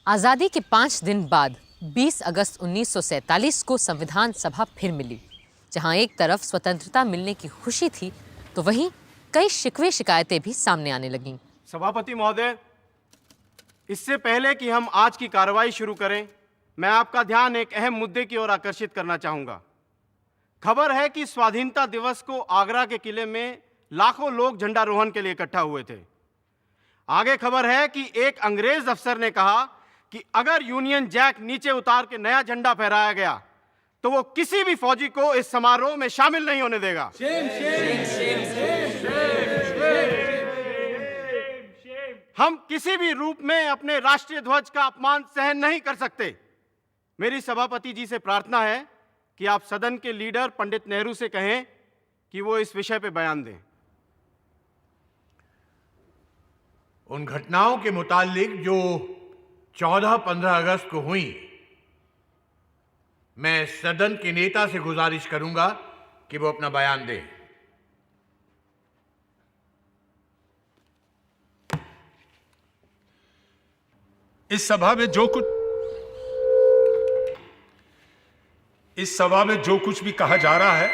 आज़ादी के 5 दिन बाद 20 अगस्त 1947 को संविधान सभा फिर मिली, जहां एक तरफ स्वतंत्रता मिलने की खुशी थी तो वहीं कई शिकवे शिकायतें भी सामने आने लगीं। सभापति महोदय, इससे पहले कि हम आज की कार्रवाई शुरू करें, मैं आपका ध्यान एक अहम मुद्दे की ओर आकर्षित करना चाहूंगा। खबर है कि स्वाधीनता दिवस को आगरा के किले में लाखों लोग झंडारोहण के लिए इकट्ठा हुए थे। आगे खबर है कि एक अंग्रेज अफसर ने कहा कि अगर यूनियन जैक नीचे उतार के नया झंडा फहराया गया तो वो किसी भी फौजी को इस समारोह में शामिल नहीं होने देगा। हम किसी भी रूप में अपने राष्ट्रीय ध्वज का अपमान सहन नहीं कर सकते। मेरी सभापति जी से प्रार्थना है कि आप सदन के लीडर पंडित नेहरू से कहें कि वो इस विषय पे बयान दें। उन घटनाओं के मुतालिक जो 14-15 अगस्त को हुई, मैं सदन के नेता से गुजारिश करूंगा कि वो अपना बयान दें। इस सभा में जो कुछ भी कहा जा रहा है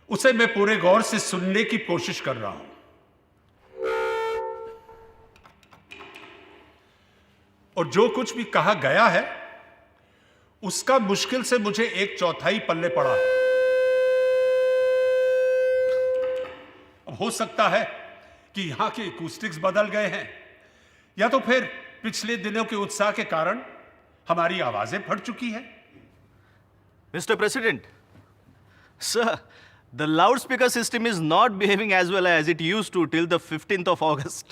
उसे मैं पूरे गौर से सुनने की कोशिश कर रहा हूं, और जो कुछ भी कहा गया है उसका मुश्किल से मुझे 1/4 पल्ले पड़ा है। अब हो सकता है कि यहां के एकूस्टिक्स बदल गए हैं, या तो फिर पिछले दिनों के उत्साह के कारण हमारी आवाजें फट चुकी हैं। Mr. President, sir, the loudspeaker system is not behaving as well as it used to till the 15th of August.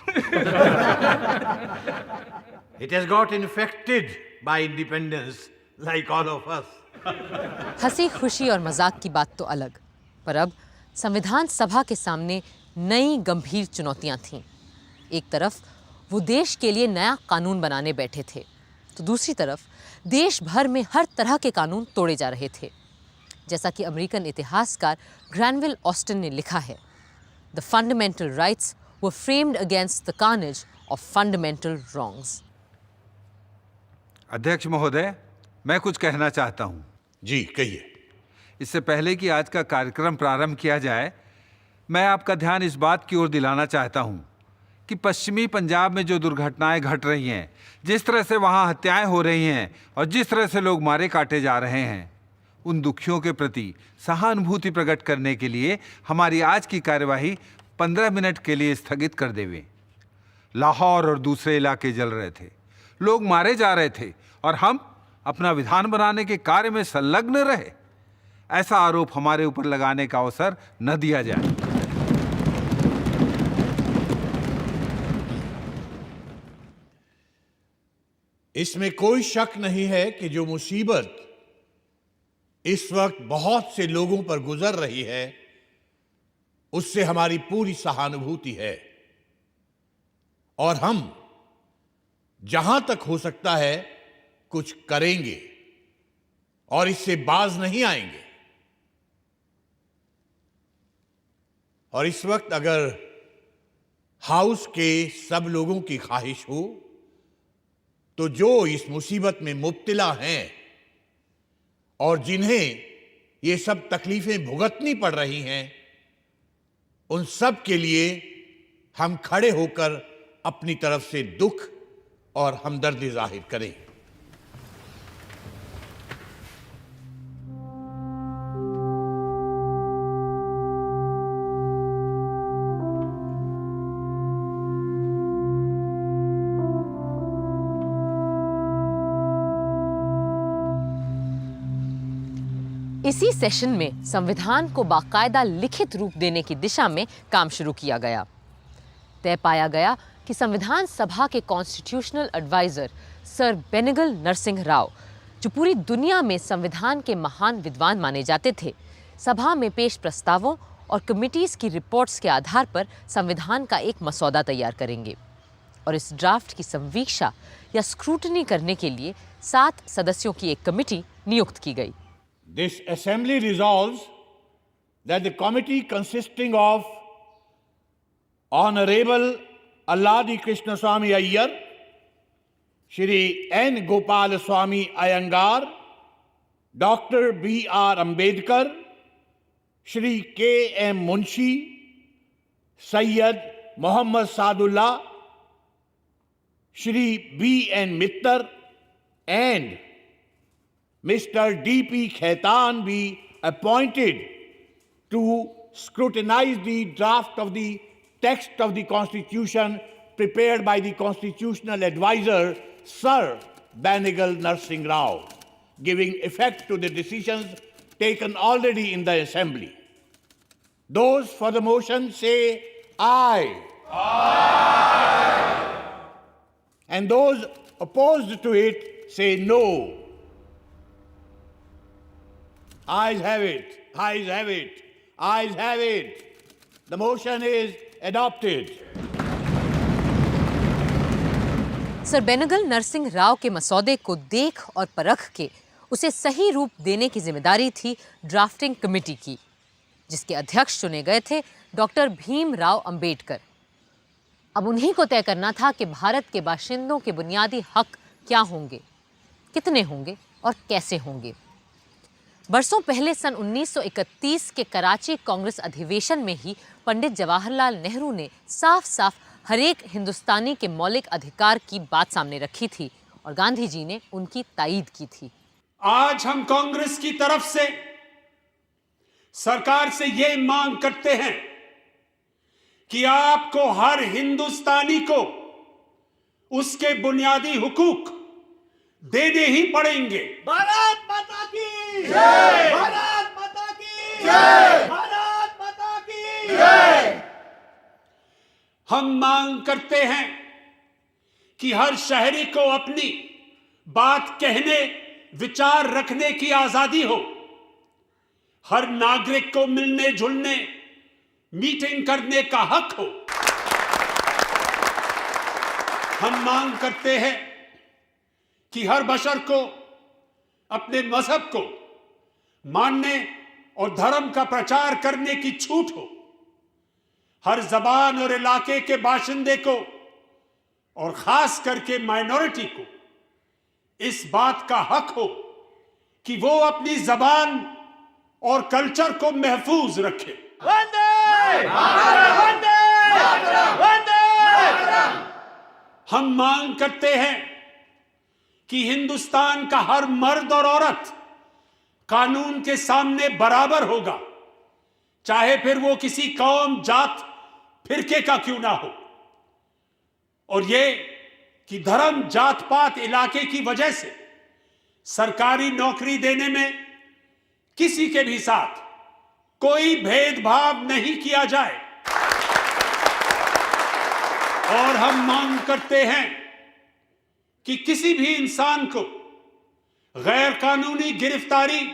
It has got infected by independence like all of us. हंसी खुशी और मजाक की बात तो अलग, पर अब संविधान सभा के सामने नई गंभीर चुनौतियां थीं। एक तरफ वो देश के लिए नया कानून बनाने बैठे थे, तो दूसरी तरफ देश भर में हर तरह के कानून तोड़े जा रहे थे। जैसा कि अमेरिकन इतिहासकार ग्रैनविल ऑस्टिन ने लिखा है, the fundamental rights were framed against the carnage of fundamental wrongs. अध्यक्ष महोदय, मैं कुछ कहना चाहता हूं। जी कहिए। इससे पहले कि आज का कार्यक्रम प्रारंभ किया जाए, मैं आपका ध्यान इस बात की ओर दिलाना चाहता हूं कि पश्चिमी पंजाब में जो दुर्घटनाएं घट रही हैं, जिस तरह से वहां हत्याएं हो रही हैं और जिस तरह से लोग मारे काटे जा रहे हैं, उन दुखियों के प्रति सहानुभूति प्रकट करने के लिए हमारी आज की कार्यवाही 15 मिनट के लिए स्थगित कर देवें। लाहौर और दूसरे इलाके जल रहे थे, लोग मारे जा रहे थे और हम अपना विधान बनाने के कार्य में संलग्न रहे। ऐसा आरोप हमारे ऊपर लगाने का अवसर न दिया जाए। इसमें कोई शक नहीं है कि जो मुसीबत इस वक्त बहुत से लोगों पर गुजर रही है, उससे हमारी पूरी सहानुभूति है और हम जहां तक हो सकता है कुछ करेंगे और इससे बाज नहीं आएंगे। और इस वक्त अगर हाउस के सब लोगों की ख्वाहिश हो तो जो इस मुसीबत में मुब्तला हैं और जिन्हें ये सब तकलीफें भुगतनी पड़ रही हैं, उन सब के लिए हम खड़े होकर अपनी तरफ से दुख और हमदर्दी जाहिर करें। इसी सेशन में संविधान को बाकायदा लिखित रूप देने की दिशा में काम शुरू किया गया। तय पाया गया कि संविधान सभा के constitutional adviser sir Benegal Narsing Rau, जो पूरी दुनिया में संविधान के महान विद्वान माने जाते थे, सभा में पेश प्रस्तावों और कमिटीज की रिपोर्ट्स के आधार पर संविधान का एक मसौदा तैयार करेंगे और इस ड्राफ्ट की संवीक्षा या स्क्रूटनी करने के लिए 7 सदस्यों की एक कमिटी नियुक्त की गई। This assembly resolves that the committee consisting of Honorable Alladi Krishnaswamy Iyer, Shri N Gopalaswami Ayyangar, doctor B.R. Ambedkar, Shri K.M. Munshi, Syed Mohammad Saadulla, Shri B.N. Mitter and Mr. D.P. Khaitan be appointed to scrutinize the draft of the text of the Constitution prepared by the Constitutional Advisor, Sir Banigal Narsingh Rao, giving effect to the decisions taken already in the Assembly. Those for the motion say aye. Aye. And those opposed to it say no. Ayes have it. Ayes have it. Ayes have it. The motion is adopted. Sir Benegal Narasimha Rau के मसौदे को देख और परख के उसे सही रूप देने की जिम्मेदारी थी ड्राफ्टिंग कमेटी की, जिसके अध्यक्ष चुने गए थे डॉक्टर भीमराव अंबेडकर। अब उन्हीं को तय करना था कि भारत के बाशिंदों के बुनियादी हक क्या होंगे, कितने होंगे और कैसे होंगे। बरसों पहले सन 1931 के कराची कांग्रेस अधिवेशन में ही पंडित जवाहरलाल नेहरू ने साफ साफ हर एक हिंदुस्तानी के मौलिक अधिकार की बात सामने रखी थी और गांधी जी ने उनकी तायीद की थी। आज हम कांग्रेस की तरफ से सरकार से ये मांग करते हैं कि आपको हर हिंदुस्तानी को उसके बुनियादी हुकूक देने ही पड़ेंगे। भारत माता की जय! भारत माता की जय! भारत माता की जय! हम मांग करते हैं कि हर शहरी को अपनी बात कहने, विचार रखने की आजादी हो। हर नागरिक को मिलने जुलने, मीटिंग करने का हक हो। हम मांग करते हैं कि हर बशर को अपने मजहब को मानने और धर्म का प्रचार करने की छूट हो। हर जबान और इलाके के बाशिंदे को और खास करके माइनॉरिटी को इस बात का हक हो कि वो अपनी जबान और कल्चर को महफूज रखे। वंदे मातरम! वंदे मातरम! वंदे मातरम! हम मांग करते हैं कि हिंदुस्तान का हर मर्द और औरत कानून के सामने बराबर होगा, चाहे फिर वो किसी कौम, जात, फिरके का क्यों ना हो। और ये कि धर्म, जात पात, इलाके की वजह से सरकारी नौकरी देने में किसी के भी साथ कोई भेदभाव नहीं किया जाए। और हम मांग करते हैं कि किसी भी इंसान को गैर कानूनी गिरफ्तारी,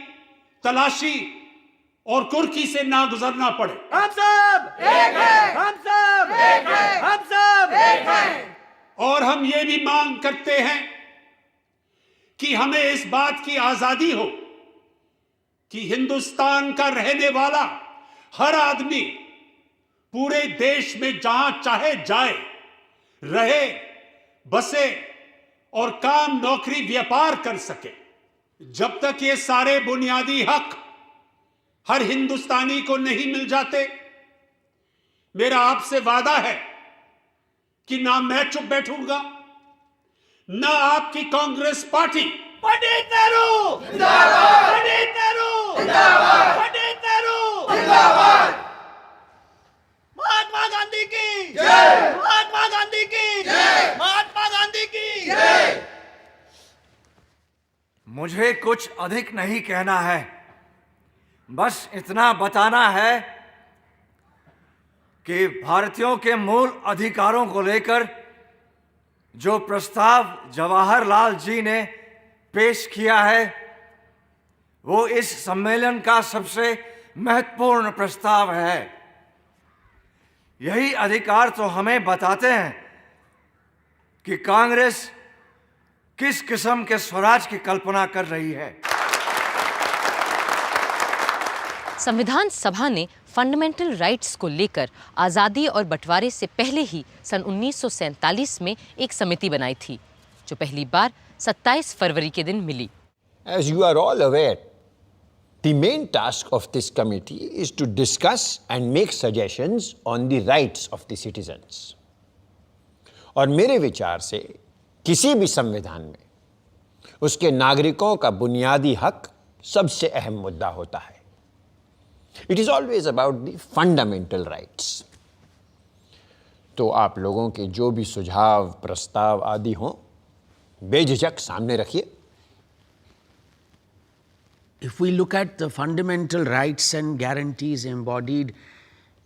तलाशी और कुर्की से ना गुजरना पड़े। हम सब एक हैं! हम सब एक हैं! हम सब एक हैं! और हम ये भी मांग करते हैं कि हमें इस बात की आजादी हो कि हिंदुस्तान का रहने वाला हर आदमी पूरे देश में जहां चाहे जाए, रहे, बसे और काम, नौकरी, व्यापार कर सके। जब तक ये सारे बुनियादी हक हर हिंदुस्तानी को नहीं मिल जाते, मेरा आपसे वादा है कि ना मैं चुप बैठूंगा, ना आपकी कांग्रेस पार्टी। पंडित नेहरू जिंदाबाद! पंडित नेहरू जिंदाबाद! पंडित नेहरू जिंदाबाद! महात्मा गांधी की जय! महात्मा गांधी की जय! महात्मा गांधी की जय! मुझे कुछ अधिक नहीं कहना है, बस इतना बताना है कि भारतीयों के मूल अधिकारों को लेकर जो प्रस्ताव जवाहरलाल जी ने पेश किया है, वो इस सम्मेलन का सबसे महत्वपूर्ण प्रस्ताव है। यही अधिकार तो हमें बताते हैं कि कांग्रेस किस किस्म के स्वराज की कल्पना कर रही है। संविधान सभा ने फंडामेंटल राइट्स को लेकर आज़ादी और बंटवारे से पहले ही सन 1947 में एक समिति बनाई थी, जो पहली बार 27 फरवरी के दिन मिली। As you are all aware, the main task of this committee is to discuss and make suggestions on the rights of the citizens. और मेरे विचार से किसी भी संविधान में उसके नागरिकों का बुनियादी हक सबसे अहम मुद्दा होता है। It is always about the fundamental rights. तो आप लोगों के जो भी सुझाव, प्रस्ताव आदि हों, बेझिझक सामने रखिए। If we look at the fundamental rights and guarantees embodied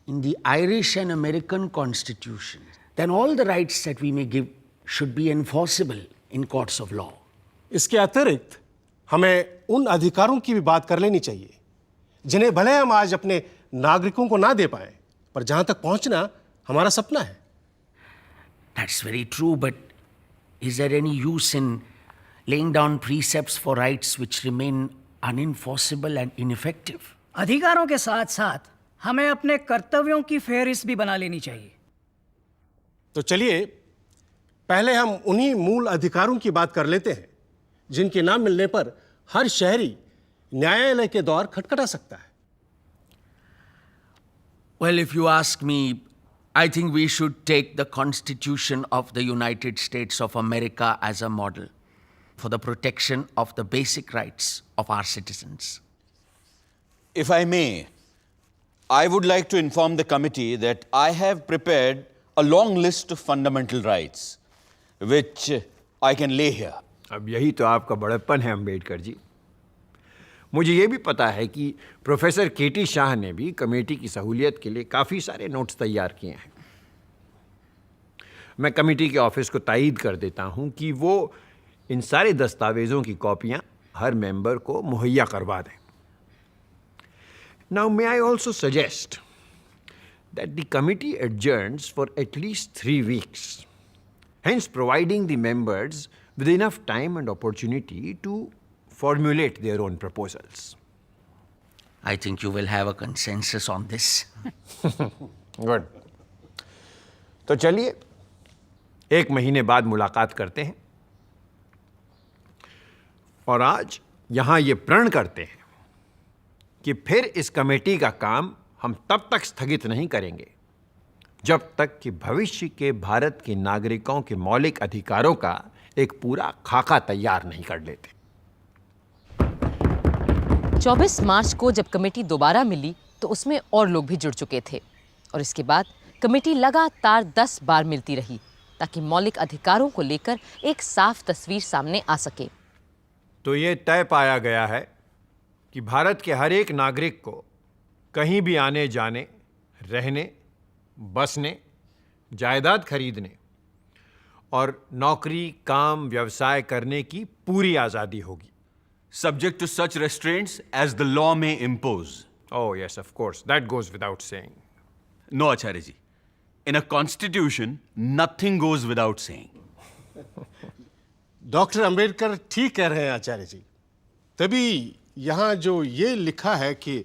in the Irish and American Constitution, then all the rights that we may give should be enforceable in courts of law. इसके अतिरिक्त हमें उन अधिकारों की भी बात कर लेनी चाहिए जिन्हें भले हम आज अपने नागरिकों को ना दे पाए, पर जहां तक पहुंचना हमारा सपना है। That's very true, but is there any use in laying down precepts for rights which remain unenforceable and ineffective? अधिकारों के साथ साथ हमें अपने कर्तव्यों की फेहरिस्त भी बना लेनी चाहिए। तो चलिए पहले हम उन्हीं मूल अधिकारों की बात कर लेते हैं जिनके नाम मिलने पर हर शहरी न्यायालय के द्वार खटखटा सकता है। Well, if you ask me, I think we should take the Constitution of the United States of America as a model for the protection of the basic rights of our citizens. If I may, I would like to inform the committee that I have prepared a long list of fundamental rights, which I can lay here. अब यही तो आपका बड़प्पन है अम्बेडकर जी। मुझे ये भी पता है कि प्रोफेसर केटी शाह ने भी कमेटी की सहूलियत के लिए काफ़ी सारे नोट्स तैयार किए हैं। मैं कमेटी के ऑफिस को तायीद कर देता हूँ कि वो इन सारे दस्तावेज़ों की कॉपियाँ हर मेंबर को मुहैया करवा दें। Now may I also suggest that the committee adjourns for at least 3 weeks, hence providing the members with enough time and opportunity to formulate their own proposals. I think you will have a consensus on this. Good. तो चलिए 1 महीने बाद मुलाकात करते हैं और आज यहाँ ये प्रण करते हैं कि फिर इस कमेटी का काम हम तब तक स्थगित नहीं करेंगे जब तक कि भविष्य के भारत के नागरिकों के मौलिक अधिकारों का एक पूरा खाका तैयार नहीं कर लेते। 24 मार्च को जब कमेटी दोबारा मिली तो उसमें और लोग भी जुड़ चुके थे और इसके बाद कमेटी लगातार 10 बार मिलती रही ताकि मौलिक अधिकारों को लेकर एक साफ तस्वीर सामने आ सके। तो ये तय पाया गया है कि भारत के हर एक नागरिक को कहीं भी आने जाने, रहने, बसने, जायदाद खरीदने और नौकरी, काम, व्यवसाय करने की पूरी आज़ादी होगी। Subject to such restraints as the law may impose. Oh yes, of course. That goes without saying. No, Acharya ji. In a constitution, nothing goes without saying. Doctor Ambedkar ठीक कह रहे हैं आचार्य जी। तभी यहाँ जो ये लिखा है कि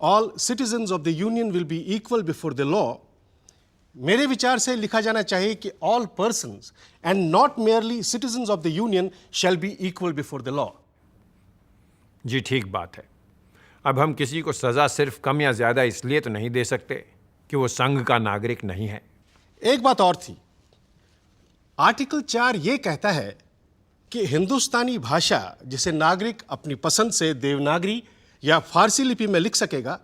all citizens of the union will be equal before the law, मेरे विचार से लिखा जाना चाहिए कि all persons and not merely citizens of the union shall be equal before the law. जी ठीक बात है। अब हम किसी को सज़ा सिर्फ कम या ज़्यादा इसलिए तो नहीं दे सकते कि वो संघ का नागरिक नहीं है। एक बात और थी, आर्टिकल 4 ये कहता है कि हिंदुस्तानी भाषा जिसे नागरिक अपनी पसंद से देवनागरी या फारसी लिपि में लिख सकेगा,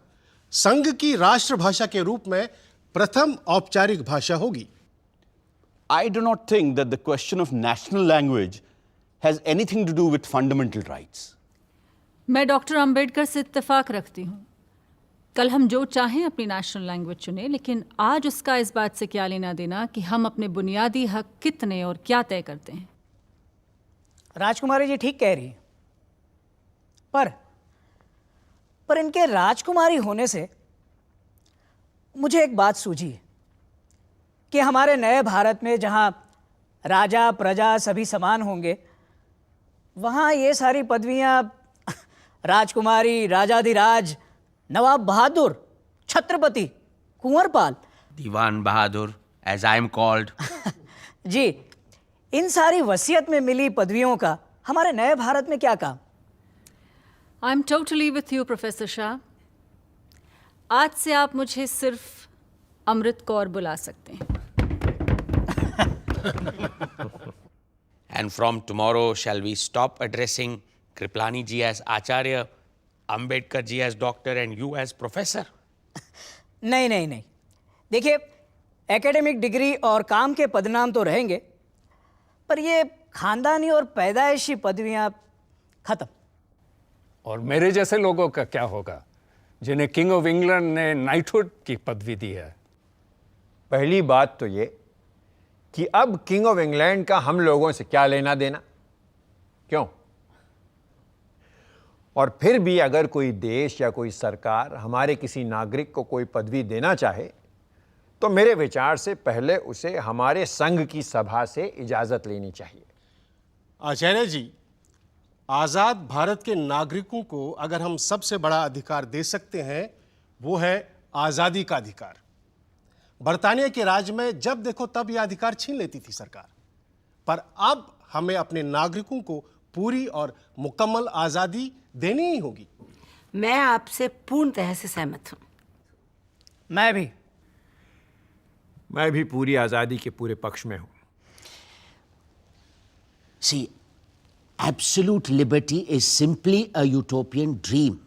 संघ की राष्ट्रभाषा के रूप में प्रथम औपचारिक भाषा होगी। I do not think that the question of national language has anything to do with fundamental rights. मैं डॉक्टर अंबेडकर से इत्तेफाक रखती हूँ। कल हम जो चाहें अपनी नेशनल लैंग्वेज चुनें, लेकिन आज उसका इस बात से क्या लेना देना कि हम अपने बुनियादी हक कितने और क्या तय करते हैं। राजकुमारी जी ठीक कह रही है, पर इनके राजकुमारी होने से मुझे एक बात सूझी है कि हमारे नए भारत में जहाँ राजा प्रजा सभी समान होंगे, वहाँ ये सारी पदवियाँ राजकुमारी, राजाधिराज, नवाब बहादुर, Chhatrapati, Kunwarpal, Diwan Bahadur, as I am called. जी, इन सारी वसीयत में मिली पदवियों का हमारे नए भारत में क्या काम? I am totally with you professor Shah. आज से आप मुझे सिर्फ अमृत कौर बुला सकते हैं। And from tomorrow, shall we stop addressing Kriplani ji as Acharya, Ambedkar ji as doctor, and you as professor? नहीं नहीं नहीं, देखिए, एकेडमिक डिग्री और काम के पदनाम तो रहेंगे, पर ये खानदानी और पैदाइशी पदवियां खत्म। और मेरे जैसे लोगों का क्या होगा जिन्हें किंग ऑफ इंग्लैंड ने नाइटहुड की पदवी दी है? पहली बात तो ये कि अब किंग ऑफ इंग्लैंड का हम लोगों से क्या लेना देना, क्यों? और फिर भी अगर कोई देश या कोई सरकार हमारे किसी नागरिक को कोई पदवी देना चाहे तो मेरे विचार से पहले उसे हमारे संघ की सभा से इजाजत लेनी चाहिए। आचार्य जी, आज़ाद भारत के नागरिकों को अगर हम सबसे बड़ा अधिकार दे सकते हैं वो है आज़ादी का अधिकार। बरतानिया के राज में जब देखो तब यह अधिकार छीन लेती थी सरकार, पर अब हमें अपने नागरिकों को पूरी और मुकम्मल आज़ादी देनी ही होगी। मैं आपसे पूर्णतः से सहमत हूं। मैं भी पूरी आज़ादी के पूरे पक्ष में हूं। See, absolute liberty is simply a utopian dream.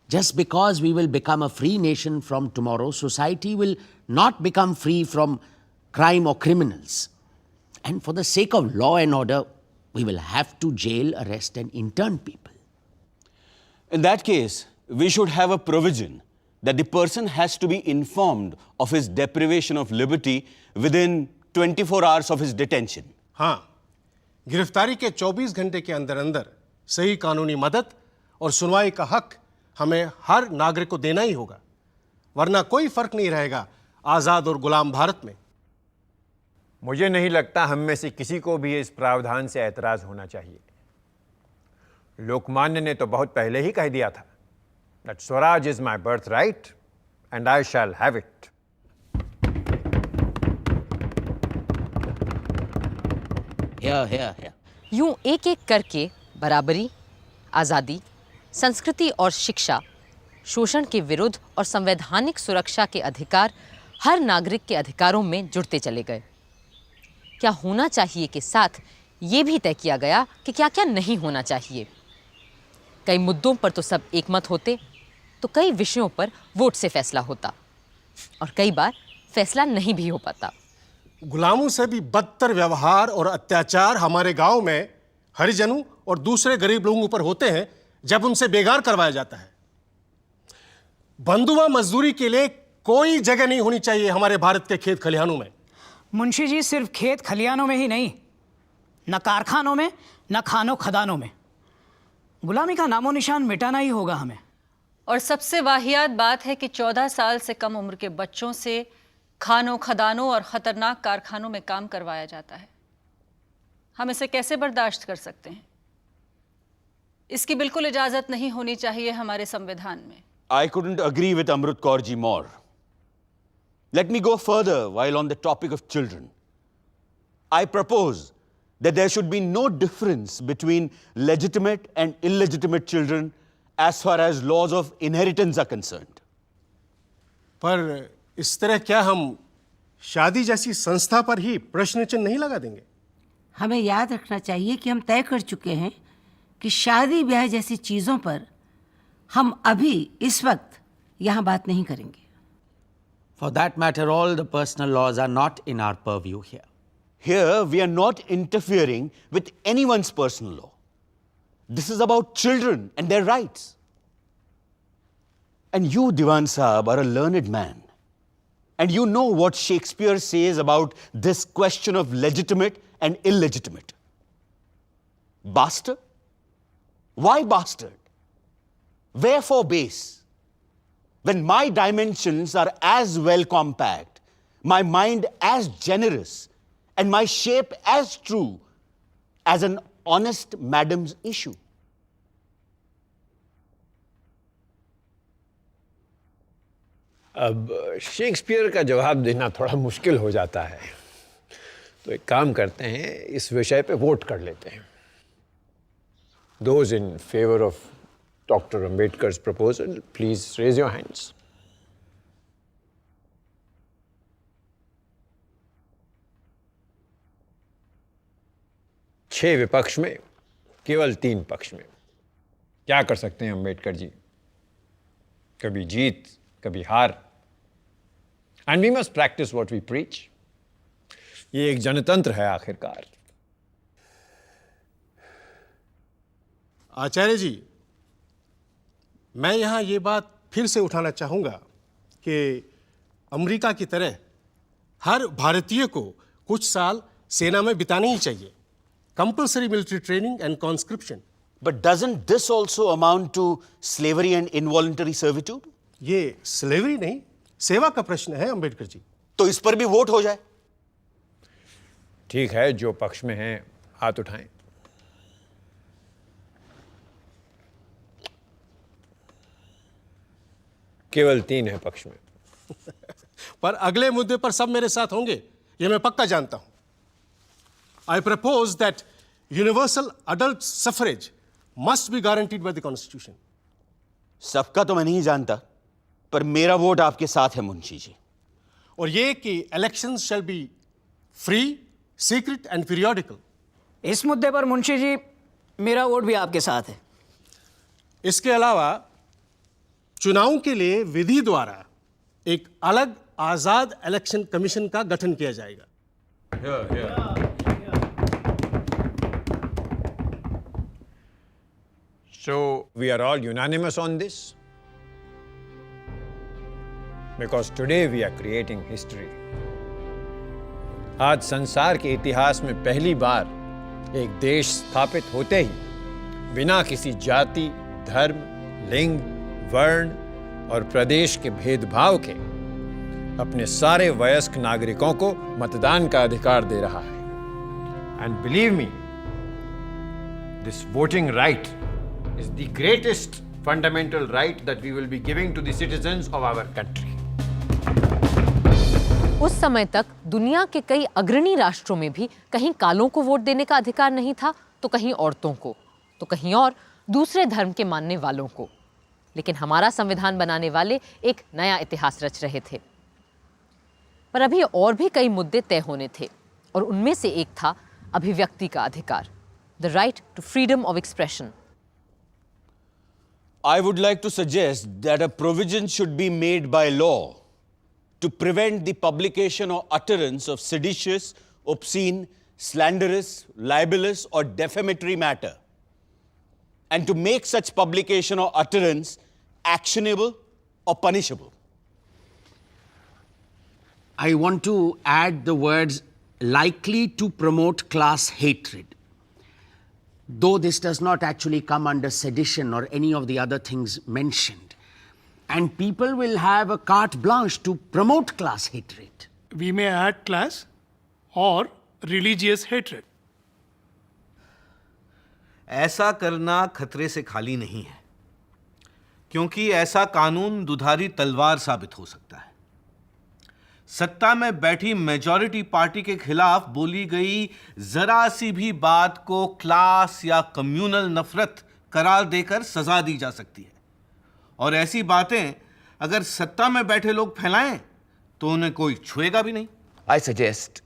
Just because we will become a free nation from tomorrow, society will not become free from crime or criminals. And for the sake of law and order, we will have to jail, arrest, and intern people. In that case, we should have a provision that the person has to be informed of his deprivation of liberty within 24 hours of his detention. हाँ, गिरफ्तारी के 24 घंटे के अंदर अंदर सही कानूनी मदद और सुनवाई का हक हमें हर नागरिक को देना ही होगा, वरना कोई फर्क नहीं रहेगा आज़ाद और गुलाम भारत में। मुझे नहीं लगता हम में से किसी को भी इस प्रावधान से ऐतराज होना चाहिए। लोकमान्य ने तो बहुत पहले ही कह दिया था that Swaraj is my birthright and I shall have it. Here. यूं एक एक करके बराबरी, आज़ादी, संस्कृति और शिक्षा, शोषण के विरुद्ध और संवैधानिक सुरक्षा के अधिकार हर नागरिक के अधिकारों में जुड़ते चले गए। क्या होना चाहिए के साथ ये भी तय किया गया कि क्या क्या नहीं होना चाहिए। कई मुद्दों पर तो सब एकमत होते, तो कई विषयों पर वोट से फैसला होता और कई बार फैसला नहीं भी हो पाता। गुलामों से भी बदतर व्यवहार और अत्याचार हमारे गांव में हरिजनों और दूसरे गरीब लोगों पर होते हैं जब उनसे बेगार करवाया जाता है। बंधुआ मजदूरी के लिए कोई जगह नहीं होनी चाहिए हमारे भारत के खेत खलिहानों में। मुंशी जी, सिर्फ खेत खलिहानों में ही नहीं, न कारखानों में, न खानों खदानों में। गुलामी का नामो निशान मिटाना ही होगा हमें। और सबसे वाहियात बात है कि 14 साल से कम उम्र के बच्चों से खानों खदानों और ख़तरनाक कारखानों में काम करवाया जाता है। हम इसे कैसे बर्दाश्त कर सकते हैं? इसकी बिल्कुल इजाज़त नहीं होनी चाहिए हमारे संविधान में। I couldn't agree with Amrit Kaur ji more. Let me go further while on the topic of children. I propose that there should be no difference between legitimate and illegitimate children as far as laws of inheritance are concerned. पर इस तरह क्या हम शादी जैसी संस्था पर ही प्रश्न चिन्ह नहीं लगा देंगे? हमें याद रखना चाहिए कि हम तय कर चुके हैं कि शादी ब्याह जैसी चीज़ों पर हम अभी इस वक्त यहाँ बात नहीं करेंगे। For that matter, all the personal laws are not in our purview here. Here, we are not interfering with anyone's personal law. This is about children and their rights. And you, Diwan Sahab, are a learned man. And you know what Shakespeare says about this question of legitimate and illegitimate. Bastard? Why bastard? Wherefore base? When my dimensions are as well compact, my mind as generous, and my shape as true as an honest madam's issue. अब Shakespeare का जवाब देना थोड़ा मुश्किल हो जाता है, तो एक काम करते हैं, इस विषय पे वोट कर लेते हैं। Those in favor of Dr. Ambedkar's proposal, please raise your hands. छह विपक्ष में, केवल 3 पक्ष में। क्या कर सकते हैं अंबेडकर जी? कभी जीत, कभी हार। And we must practice what we preach. ये एक जनतंत्र है आखिरकार। आचार्य जी, मैं यहाँ ये बात फिर से उठाना चाहूँगा कि अमेरिका की तरह हर भारतीय को कुछ साल सेना में बिताने ही चाहिए। Compulsory military training and conscription. But doesn't this also amount to slavery and involuntary servitude? ये स्लेवरी नहीं, सेवा का प्रश्न है अंबेडकर जी। तो इस पर भी वोट हो जाए। ठीक है, जो पक्ष में हैं हाथ उठाएं। केवल 3 है पक्ष में। पर अगले मुद्दे पर सब मेरे साथ होंगे, ये मैं पक्का जानता हूं। I propose that universal adult suffrage must be guaranteed by the Constitution. सबका तो मैं नहीं जानता, पर मेरा वोट आपके साथ है मुंशी जी। और ये कि elections shall be free, secret and periodical. इस मुद्दे पर मुंशी जी मेरा वोट भी आपके साथ है। इसके अलावा चुनावों के लिए विधि द्वारा एक अलग आजाद इलेक्शन कमीशन का गठन किया जाएगा। So we are all unanimous on this? Because today we are creating history. आज संसार के इतिहास में पहली बार एक देश स्थापित होते ही बिना किसी जाति, धर्म, लिंग, वर्ण और प्रदेश के भेदभाव के अपने सारे वयस्क नागरिकों को मतदान का अधिकार दे रहा है। And believe me, this voting right is the greatest fundamental right that we will be giving to the citizens of our country. उस समय तक दुनिया के कई अग्रणी राष्ट्रों में भी कहीं कालों को वोट देने का अधिकार नहीं था, तो कहीं औरतों को, तो कहीं और दूसरे धर्म के मानने वालों को। लेकिन हमारा संविधान बनाने वाले एक नया इतिहास रच रहे थे। पर अभी और भी कई मुद्दे तय होने थे, और उनमें से एक था अभिव्यक्ति का अधिकार, the right to freedom of expression. I would like to suggest that a provision should be made by law to prevent the publication or utterance of seditious, obscene, slanderous, libelous, or defamatory matter, and to make such publication or utterance actionable or punishable. I want to add the words likely to promote class hatred. Though this does not actually come under sedition or any of the other things mentioned. And people will have a carte blanche to promote class hatred. We may add class or religious hatred. ऐसा करना खतरे से खाली नहीं है, क्योंकि ऐसा कानून दुधारी तलवार साबित हो सकता है। सत्ता में बैठी मेजॉरिटी पार्टी के खिलाफ बोली गई जरा सी भी बात को क्लास या कम्युनल नफरत करार देकर सजा दी जा सकती है, और ऐसी बातें अगर सत्ता में बैठे लोग फैलाएं तो उन्हें कोई छुएगा भी नहीं। I suggest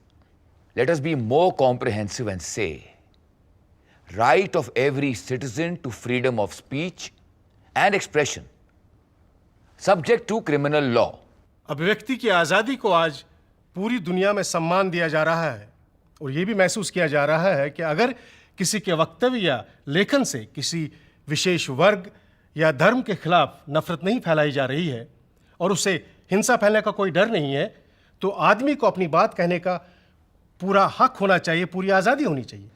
let us be more comprehensive and say right of every citizen to freedom of speech and expression subject to criminal law. अभिव्यक्ति की आज़ादी को आज पूरी दुनिया में सम्मान दिया जा रहा है, और ये भी महसूस किया जा रहा है कि अगर किसी के वक्तव्य या लेखन से किसी विशेष वर्ग या धर्म के खिलाफ नफरत नहीं फैलाई जा रही है और उसे हिंसा फैलने का कोई डर नहीं है, तो आदमी को अपनी बात कहने का पूरा हक होना चाहिए, पूरी आज़ादी होनी चाहिए।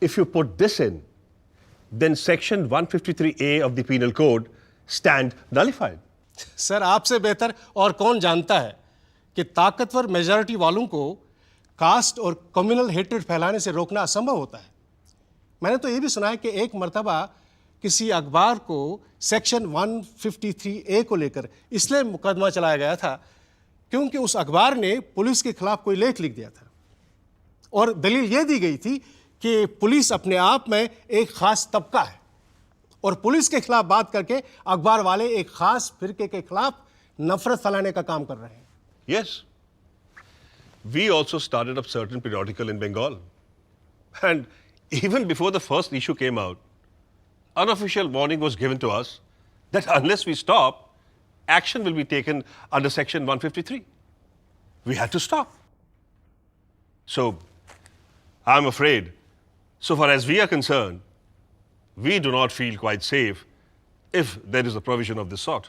If you put this in, then section 153A of the penal code stand nullified. Sir, आपसे बेहतर और कौन जानता है कि ताकतवर मेजॉरिटी वालों को कास्ट और कम्युनल हेट्रेड फैलाने से रोकना असंभव होता है। मैंने तो ये भी सुना है कि एक मर्तबा किसी अखबार को सेक्शन 153A को लेकर इसलिए मुकदमा चलाया गया था क्योंकि उस अखबार ने पुलिस के खिलाफ कोई लेख लिख दिया था। और दलील यह दी गई थी कि पुलिस अपने आप में एक खास तबका है और पुलिस के खिलाफ बात करके अखबार वाले एक खास फिरके के खिलाफ नफरत फैलाने का काम कर रहे हैं। Yes. We also started up certain periodical in Bengal. And even before the first issue came out, unofficial warning was given to us that unless we stop, action will be taken under Section 153. We had to stop. So, I'm afraid, so far as we are concerned, we do not feel quite safe if there is a provision of this sort.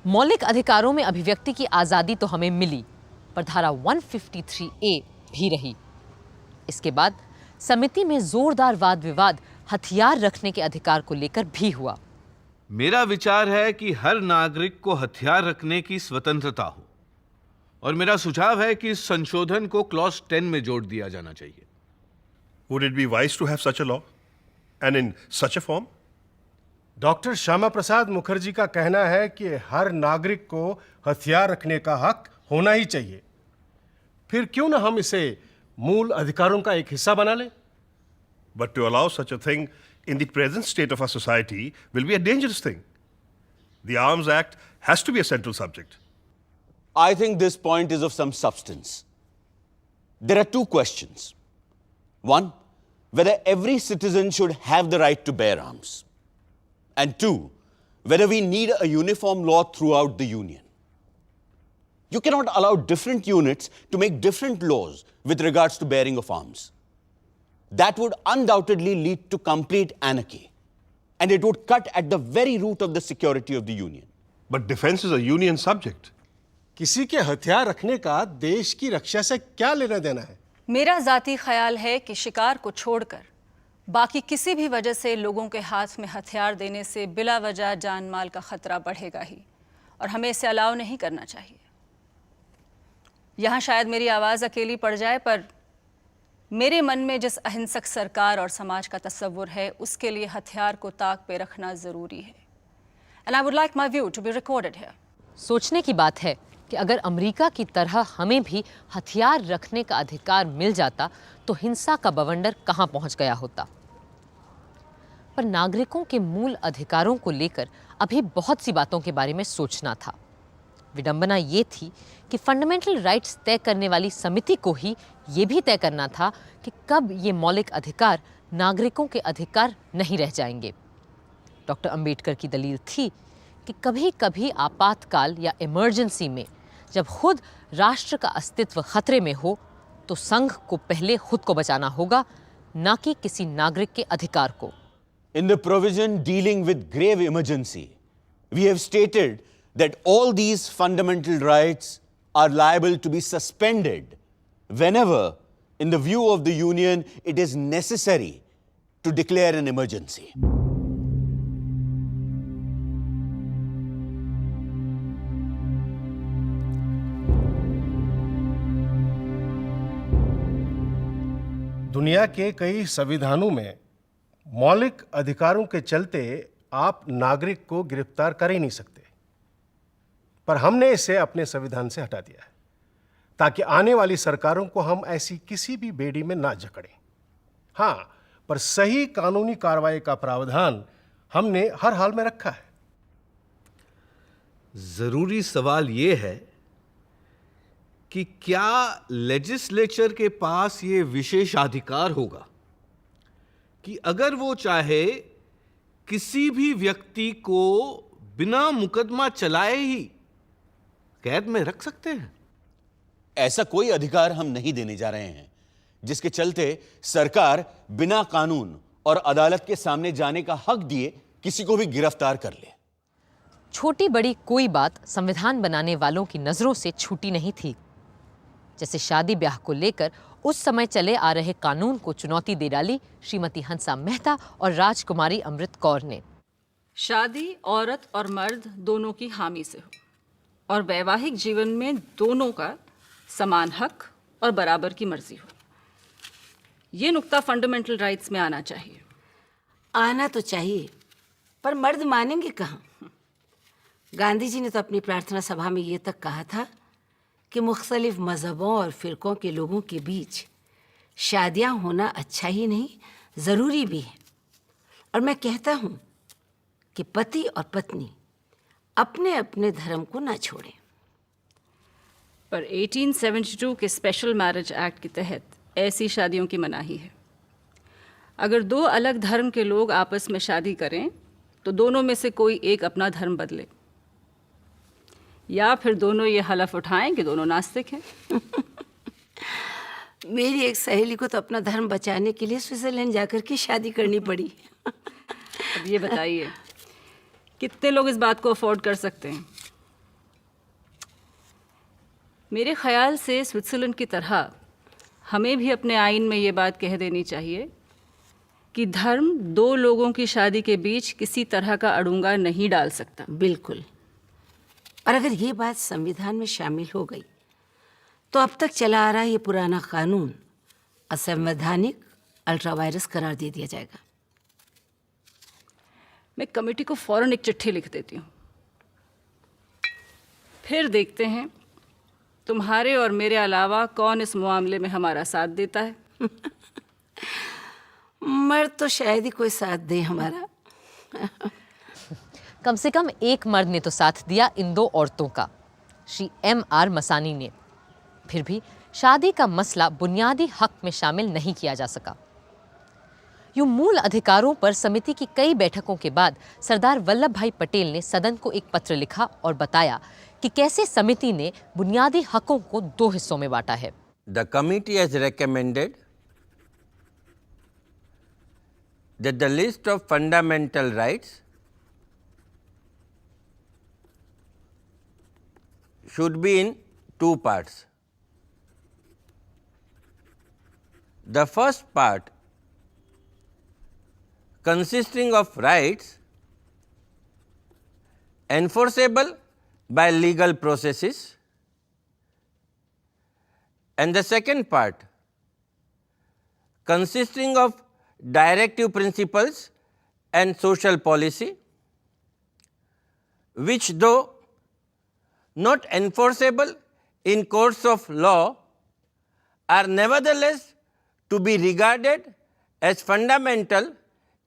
मौलिक अधिकारों में अभिव्यक्ति की आज़ादी तो हमें मिली, पर धारा 153A भी रही। इसके बाद समिति में जोरदार वाद विवाद हथियार रखने के अधिकार को लेकर भी हुआ। मेरा विचार है कि हर नागरिक को हथियार रखने की स्वतंत्रता हो, और मेरा सुझाव है कि इस संशोधन को क्लॉज 10 में जोड़ दिया जाना चाहिए। Would it be wise to have such a law? And in such a form? Doctor Shyama Prasad Mukherjee का कहना है कि हर नागरिक को हथियार रखने का हक होना ही चाहिए। फिर क्यों ना हम इसे मूल अधिकारों का एक हिस्सा बना लें? But to allow such a thing in the present state of our society will be a dangerous thing. The Arms Act has to be a central subject. I think this point is of some substance. There are two questions. One, whether every citizen should have the right to bear arms. And two, whether we need a uniform law throughout the Union. You cannot allow different units to make different laws with regards to bearing of arms. That would undoubtedly lead to complete anarchy, and it would cut at the very root of the security of the Union. But defense is a Union subject. किसी के हथियार रखने का देश की रक्षा से क्या लेना देना है? मेरा जाती ख्याल है कि शिकार को छोड़कर बाकी किसी भी वजह से लोगों के हाथ में हथियार देने से बिला वजह जान माल का खतरा बढ़ेगा ही, और हमें इसे अलाउ नहीं करना चाहिए। यहाँ शायद मेरी आवाज़ अकेली पड़ जाए, पर मेरे मन में जिस अहिंसक सरकार और समाज का तस्वुर है, उसके लिए हथियार को ताक पे रखना ज़रूरी है। And I would like my view to be recorded here. सोचने की बात है कि अगर अमेरिका की तरह हमें भी हथियार रखने का अधिकार मिल जाता तो हिंसा का बवंडर कहां पहुंच गया होता। पर नागरिकों के मूल अधिकारों को लेकर अभी बहुत सी बातों के बारे में सोचना था। विडंबना ये थी कि फंडामेंटल राइट्स तय करने वाली समिति को ही ये भी तय करना था कि कब ये मौलिक अधिकार नागरिकों के अधिकार नहीं रह जाएंगे। डॉक्टर अंबेडकर की दलील थी कि कभी कभी आपातकाल या इमरजेंसी में जब खुद राष्ट्र का अस्तित्व खतरे में हो तो संघ को पहले खुद को बचाना होगा, ना कि किसी नागरिक के अधिकार को। In the provision dealing with grave emergency, we have stated that all these fundamental rights are liable to be suspended whenever, in the view of the Union, it is necessary to declare an emergency. दुनिया के कई संविधानों में मौलिक अधिकारों के चलते आप नागरिक को गिरफ्तार कर ही नहीं सकते, पर हमने इसे अपने संविधान से हटा दिया है ताकि आने वाली सरकारों को हम ऐसी किसी भी बेड़ी में ना जकड़ें। हाँ, पर सही कानूनी कार्रवाई का प्रावधान हमने हर हाल में रखा है। जरूरी सवाल यह है कि क्या लेजिस्लेचर के पास ये विशेषाधिकार होगा कि अगर वो चाहे किसी भी व्यक्ति को बिना मुकदमा चलाए ही कैद में रख सकते हैं? ऐसा कोई अधिकार हम नहीं देने जा रहे हैं जिसके चलते सरकार बिना कानून और अदालत के सामने जाने का हक दिए किसी को भी गिरफ्तार कर ले। छोटी बड़ी कोई बात संविधान बनाने वालों की नजरों से छूटी नहीं थी। जैसे शादी ब्याह को लेकर उस समय चले आ रहे कानून को चुनौती दे डाली श्रीमती हंसा मेहता और राजकुमारी अमृत कौर ने। शादी औरत और मर्द दोनों की हामी से हो और वैवाहिक जीवन में दोनों का समान हक और बराबर की मर्जी हो। ये नुक्ता फंडामेंटल राइट्स में आना चाहिए। आना तो चाहिए, पर मर्द मानेंगे कहाँ? गांधी जी ने तो अपनी प्रार्थना सभा में ये तक कहा था कि मुख्तलिफ मजहबों और फिरकों के लोगों के बीच शादियां होना अच्छा ही नहीं, ज़रूरी भी है। और मैं कहता हूँ कि पति और पत्नी अपने अपने धर्म को ना छोड़ें। पर 1872 के स्पेशल मैरिज एक्ट के तहत ऐसी शादियों की मनाही है। अगर दो अलग धर्म के लोग आपस में शादी करें तो दोनों में से कोई एक अपना धर्म बदले, या फिर दोनों ये हलफ उठाएं कि दोनों नास्तिक हैं। मेरी एक सहेली को तो अपना धर्म बचाने के लिए स्विट्जरलैंड जाकर के शादी करनी पड़ी। अब ये बताइए कितने लोग इस बात को अफोर्ड कर सकते हैं? मेरे ख्याल से स्विट्जरलैंड की तरह हमें भी अपने आइन में ये बात कह देनी चाहिए कि धर्म दो लोगों की शादी के बीच किसी तरह का अड़ंगा नहीं डाल सकता। बिल्कुल। और अगर ये बात संविधान में शामिल हो गई तो अब तक चला आ रहा ये पुराना कानून असंवैधानिक अल्ट्रावायरस करार दे दिया जाएगा। मैं कमेटी को फौरन एक चिट्ठी लिख देती हूँ, फिर देखते हैं तुम्हारे और मेरे अलावा कौन इस मामले में हमारा साथ देता है। मर्द तो शायद ही कोई साथ दे हमारा। कम से कम एक मर्द ने तो साथ दिया इन दो औरतों का, श्री M.R. मसानी ने। फिर भी शादी का मसला बुनियादी हक में शामिल नहीं किया जा सका। यूं मूल अधिकारों पर समिति की कई बैठकों के बाद सरदार वल्लभ भाई पटेल ने सदन को एक पत्र लिखा और बताया कि कैसे समिति ने बुनियादी हकों को दो हिस्सों में बांटा है। The committee has recommended that the list of fundamental rights should be in two parts. The first part consisting of rights enforceable by legal processes, and the second part consisting of directive principles and social policy, which though not enforceable in courts of law are nevertheless to be regarded as fundamental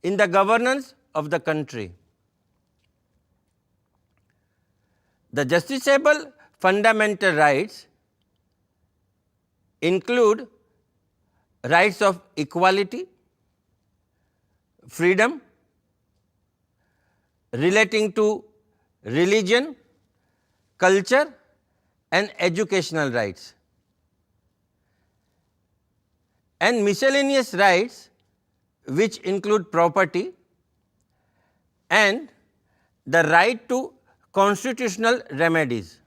in the governance of the country. The justiciable fundamental rights include rights of equality, freedom, relating to religion, culture and educational rights, and miscellaneous rights which include property and the right to constitutional remedies.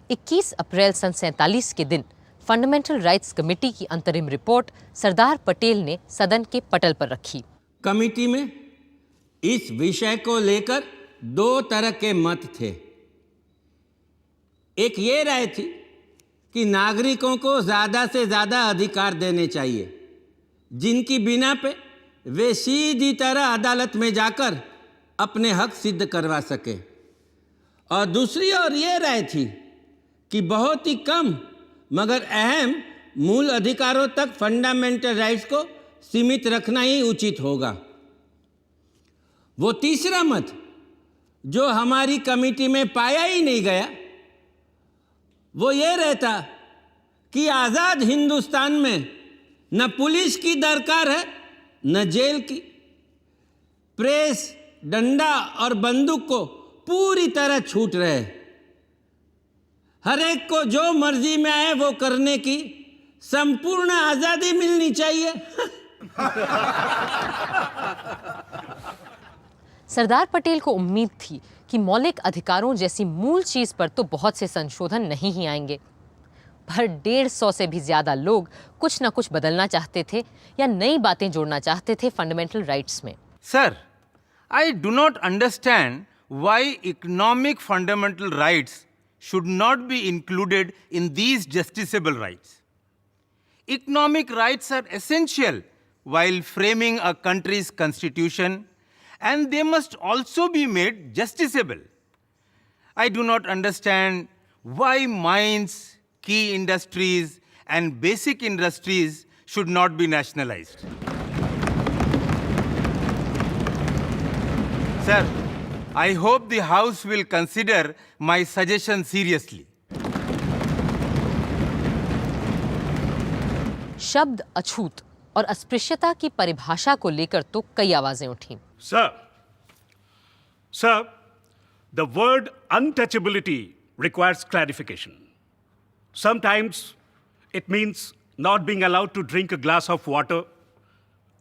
21 अप्रैल सन 47 के दिन fundamental rights committee की अंतरिम report Sardar Patel ने सदन के पटल पर रखी। कमेटी में इस विषय को लेकर दो तरह के मत थे। एक ये राय थी कि नागरिकों को ज़्यादा से ज़्यादा अधिकार देने चाहिए, जिनकी बिना पे वे सीधी तरह अदालत में जाकर अपने हक सिद्ध करवा सके। और दूसरी ओर ये राय थी कि बहुत ही कम मगर अहम मूल अधिकारों तक फंडामेंटल राइट्स को सीमित रखना ही उचित होगा। वो तीसरा मत जो हमारी कमेटी में पाया ही नहीं गया, वो ये रहता कि आज़ाद हिंदुस्तान में न पुलिस की दरकार है न जेल की। प्रेस, डंडा और बंदूक को पूरी तरह छूट रहे। हर एक को जो मर्जी में आए वो करने की संपूर्ण आज़ादी मिलनी चाहिए। सरदार पटेल को उम्मीद थी कि मौलिक अधिकारों जैसी मूल चीज पर तो बहुत से संशोधन नहीं ही आएंगे, पर 150 से भी ज्यादा लोग कुछ न कुछ बदलना चाहते थे या नई बातें जोड़ना चाहते थे फंडामेंटल राइट्स में। Sir, I do not understand why economic fundamental rights should not be included in these justiciable rights. Economic rights are essential while framing a country's constitution, and they must also be made justiciable. I do not understand why mines, key industries, and basic industries should not be nationalized. Sir, I hope the House will consider my suggestion seriously. शब्द अछूत और अस्पृश्यता की परिभाषा को लेकर तो कई आवाजें उठीं। Sir, the word untouchability requires clarification. Sometimes it means not being allowed to drink a glass of water.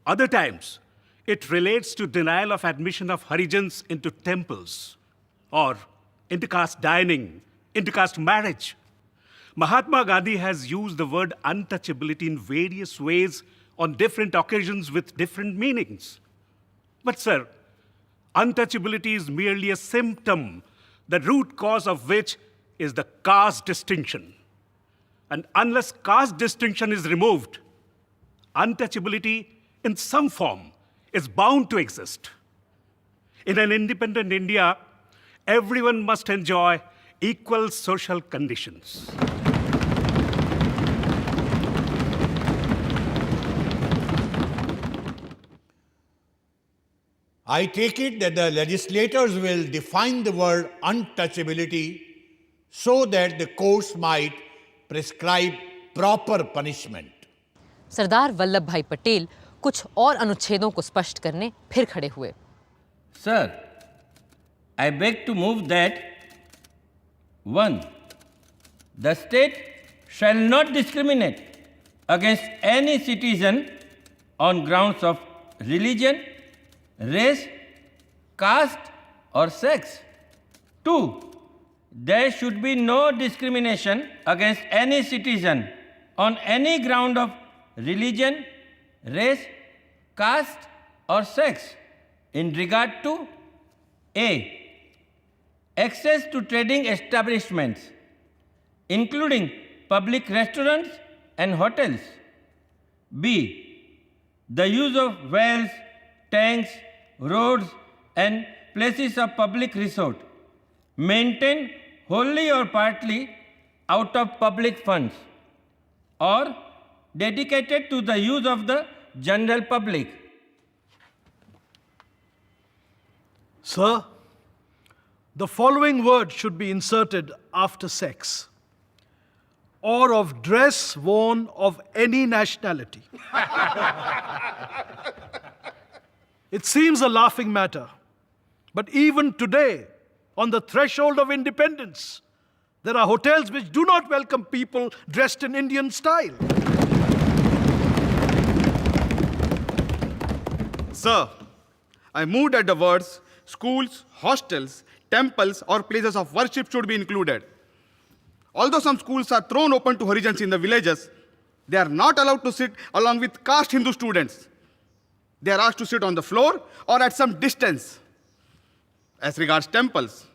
Other times, it relates to denial of admission of Harijans into temples or intercaste dining, intercaste marriage. Mahatma Gandhi has used the word untouchability in various ways on different occasions with different meanings. But, sir, untouchability is merely a symptom, the root cause of which is the caste distinction. And unless caste distinction is removed, untouchability in some form is bound to exist. In an independent India, everyone must enjoy equal social conditions. I take it that the legislators will define the word untouchability so that the courts might prescribe proper punishment. Sardar Vallabh भाई पटेल कुछ और अनुच्छेदों को स्पष्ट करने फिर खड़े हुए। Sir, I beg to move that 1. The state shall not discriminate against any citizen on grounds of religion, race, caste, or sex. 2. There should be no discrimination against any citizen on any ground of religion, race, caste, or sex in regard to A. Access to trading establishments, including public restaurants and hotels. B. The use of wells, tanks, roads, and places of public resort, maintained wholly or partly out of public funds, or dedicated to the use of the general public. Sir, the following word should be inserted after sex: or of dress worn of any nationality. It seems a laughing matter, but even today, on the threshold of independence, there are hotels which do not welcome people dressed in Indian style. Sir, I moved at the words schools, hostels, temples, or places of worship should be included. Although some schools are thrown open to Harijans in the villages, they are not allowed to sit along with caste Hindu students. They are asked to sit on the floor or at some distance. As regards temples,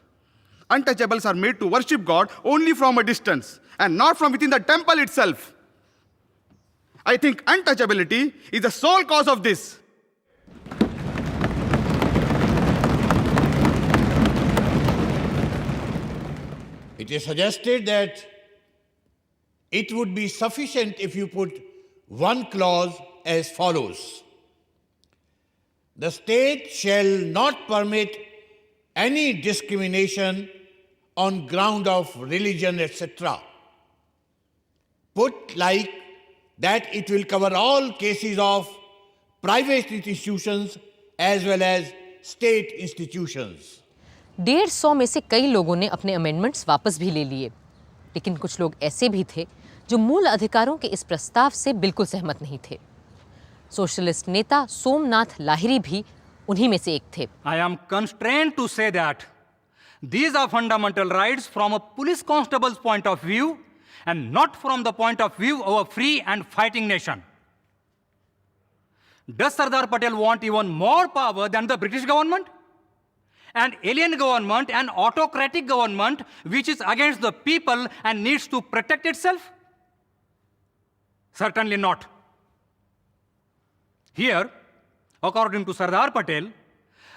untouchables are made to worship God only from a distance and not from within the temple itself. I think untouchability is the sole cause of this. It is suggested that it would be sufficient if you put one clause as follows: the state shall not permit any discrimination on ground of religion, etc. Put like that, it will cover all cases of private institutions as well as state institutions. 150 में से कई लोगों ने अपने amendments वापस भी ले लिए, लेकिन कुछ लोग ऐसे भी थे जो मूल अधिकारों के इस प्रस्ताव से बिल्कुल सहमत नहीं थे। सोशलिस्ट नेता सोमनाथ लाहिरी भी उन्हीं में से एक थे। I am constrained to say that these are fundamental rights from a police constable's point of view and not from the point of view of a free and fighting nation. Does Sardar Patel want even more power than the British government? An alien government, an autocratic government which is against the people and needs to protect itself? Certainly not. Here, according to Sardar Patel,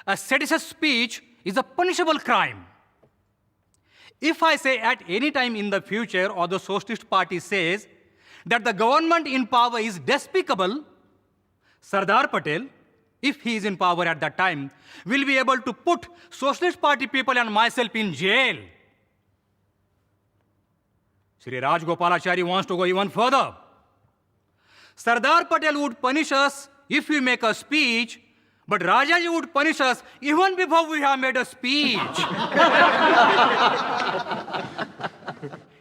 a seditious speech is a punishable crime. If I say at any time in the future, or the Socialist Party says, that the government in power is despicable, Sardar Patel, if he is in power at that time, will be able to put Socialist Party people and myself in jail. Shri Rajgopalachari wants to go even further. Sardar Patel would punish us if we make a speech, but Rajaji would punish us even before we have made a speech.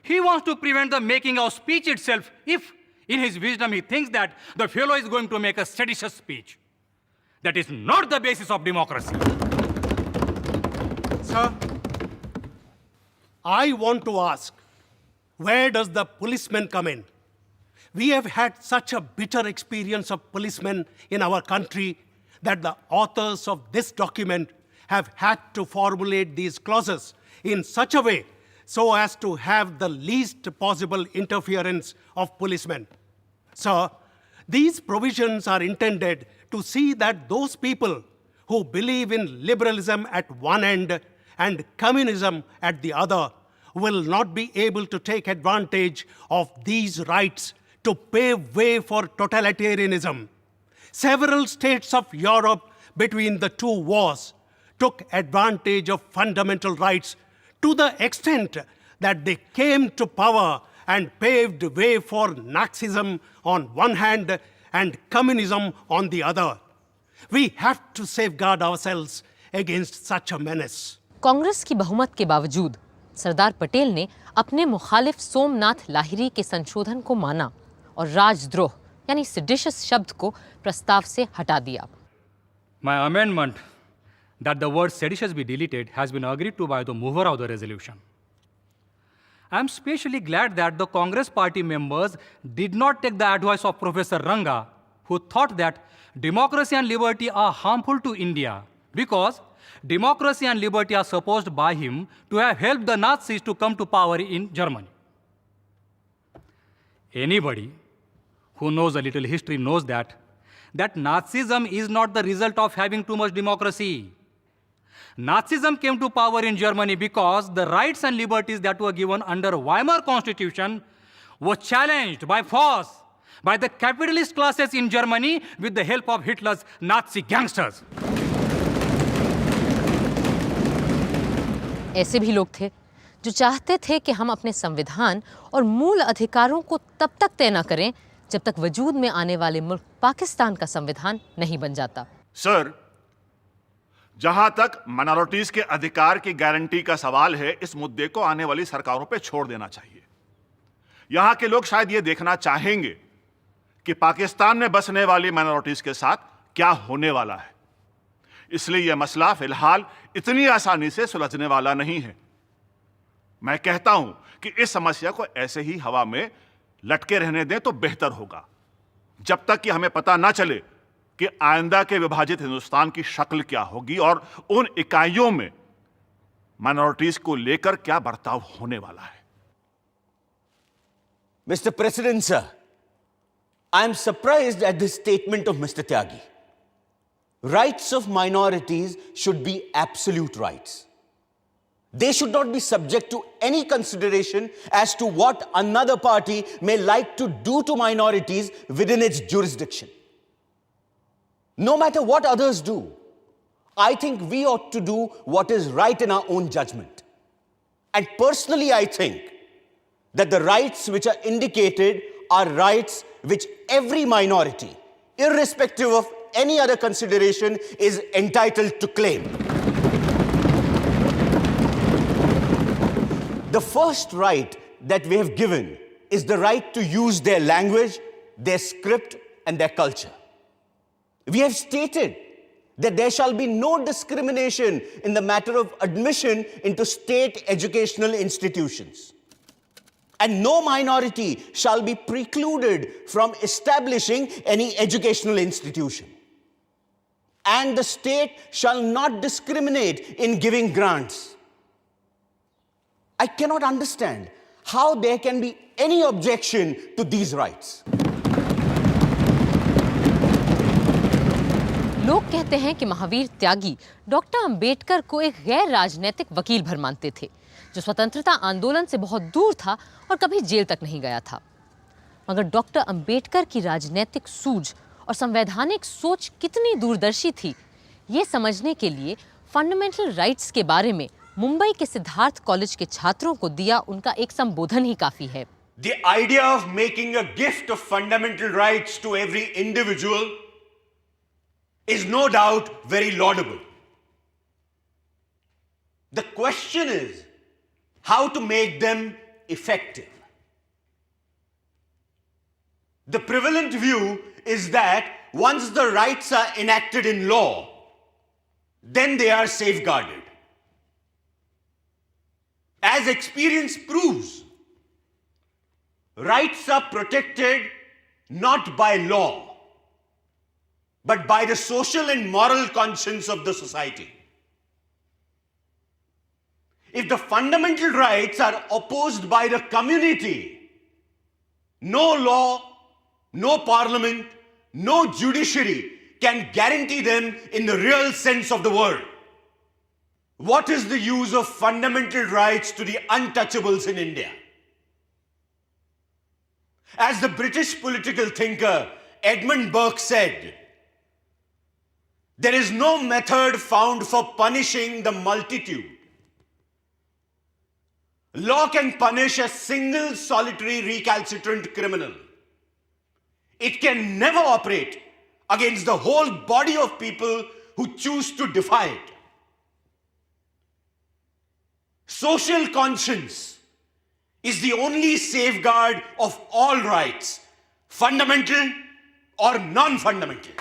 He wants to prevent the making of speech itself if, in his wisdom, he thinks that the fellow is going to make a seditious speech. That is not the basis of democracy. Sir, I want to ask, where does the policeman come in? We have had such a bitter experience of policemen in our country that the authors of this document have had to formulate these clauses in such a way so as to have the least possible interference of policemen. Sir, these provisions are intended to see that those people who believe in liberalism at one end and communism at the other will not be able to take advantage of these rights to pave way for totalitarianism. Several states of Europe between the two wars took advantage of fundamental rights to the extent that they came to power and paved way for Nazism on one hand and communism on the other. We have to safeguard ourselves against such a menace. Congress की बहुमत के बावजूद सरदार पटेल ने अपने मुखालिफ सोमनाथ लाहिरी के संशोधन को माना और राजद्रोह यानी सेडिशियस शब्द को प्रस्ताव से हटा दिया. My amendment that the word seditious be deleted has been agreed to by the mover of the resolution. I am especially glad that the Congress party members did not take the advice of Professor Ranga, who thought that democracy and liberty are harmful to India because democracy and liberty are supposed by him to have helped the Nazis to come to power in Germany. Anybody who knows a little history knows that Nazism is not the result of having too much democracy. Nazism came to power in Germany because the rights and liberties that were given under Weimar Constitution were challenged by force by the capitalist classes in Germany with the help of Hitler's Nazi gangsters. ऐसे भी लोग थे जो चाहते थे कि हम अपने संविधान और मूल अधिकारों को तब तक तय न करें जब तक वजूद में आने वाले मुल्क पाकिस्तान का संविधान नहीं बन जाता. सर, जहां तक माइनॉरिटीज के अधिकार की गारंटी का सवाल है, इस मुद्दे को आने वाली सरकारों पे छोड़ देना चाहिए. यहां के लोग शायद ये देखना चाहेंगे कि पाकिस्तान में बसने वाली माइनॉरिटीज के साथ क्या होने वाला है. इसलिए यह मसला फिलहाल इतनी आसानी से सुलझने वाला नहीं है. मैं कहता हूं कि इस समस्या को ऐसे ही हवा में लटके रहने दें तो बेहतर होगा, जब तक कि हमें पता ना चले कि आइंदा के विभाजित हिंदुस्तान की शक्ल क्या होगी और उन इकाइयों में माइनॉरिटीज को लेकर क्या बर्ताव होने वाला है. Mr. President, sir, I am surprised at this statement of Mr. Tyagi. Rights of minorities should be absolute rights. They should not be subject to any consideration as to what another party may like to do to minorities within its jurisdiction. No matter what others do, I think we ought to do what is right in our own judgment. And personally, I think that the rights which are indicated are rights which every minority, irrespective of any other consideration, is entitled to claim. The first right that we have given is the right to use their language, their script, and their culture. We have stated that there shall be no discrimination in the matter of admission into state educational institutions. And no minority shall be precluded from establishing any educational institution. And the state shall not discriminate in giving grants. I cannot understand how there can be any objection to these rights. लोग कहते हैं कि महावीर त्यागी doctor Ambedkar को एक गैर राजनीतिक वकील भर मानते थे, जो स्वतंत्रता आंदोलन से बहुत दूर था और कभी जेल तक नहीं गया था. मगर डॉक्टर अंबेडकर की राजनीतिक सूझ और संवैधानिक सोच कितनी दूरदर्शी थी, ये समझने के लिए फंडामेंटल राइट्स के बारे में मुंबई के सिद्धार्थ कॉलेज के छात्रों को दिया उनका एक संबोधन ही काफी है। The idea of making a gift of fundamental rights to every individual is no doubt very laudable. The question is how to make them effective. The prevalent view is that once the rights are enacted in law, then they are safeguarded. As experience proves, rights are protected not by law, but by the social and moral conscience of the society. If the fundamental rights are opposed by the community, no law, no parliament, no judiciary can guarantee them in the real sense of the word. What is the use of fundamental rights to the untouchables in India? As the British political thinker Edmund Burke said, there is no method found for punishing the multitude. Law can punish a single solitary recalcitrant criminal. It can never operate against the whole body of people who choose to defy it. Social conscience is the only safeguard of all rights, fundamental or non-fundamental.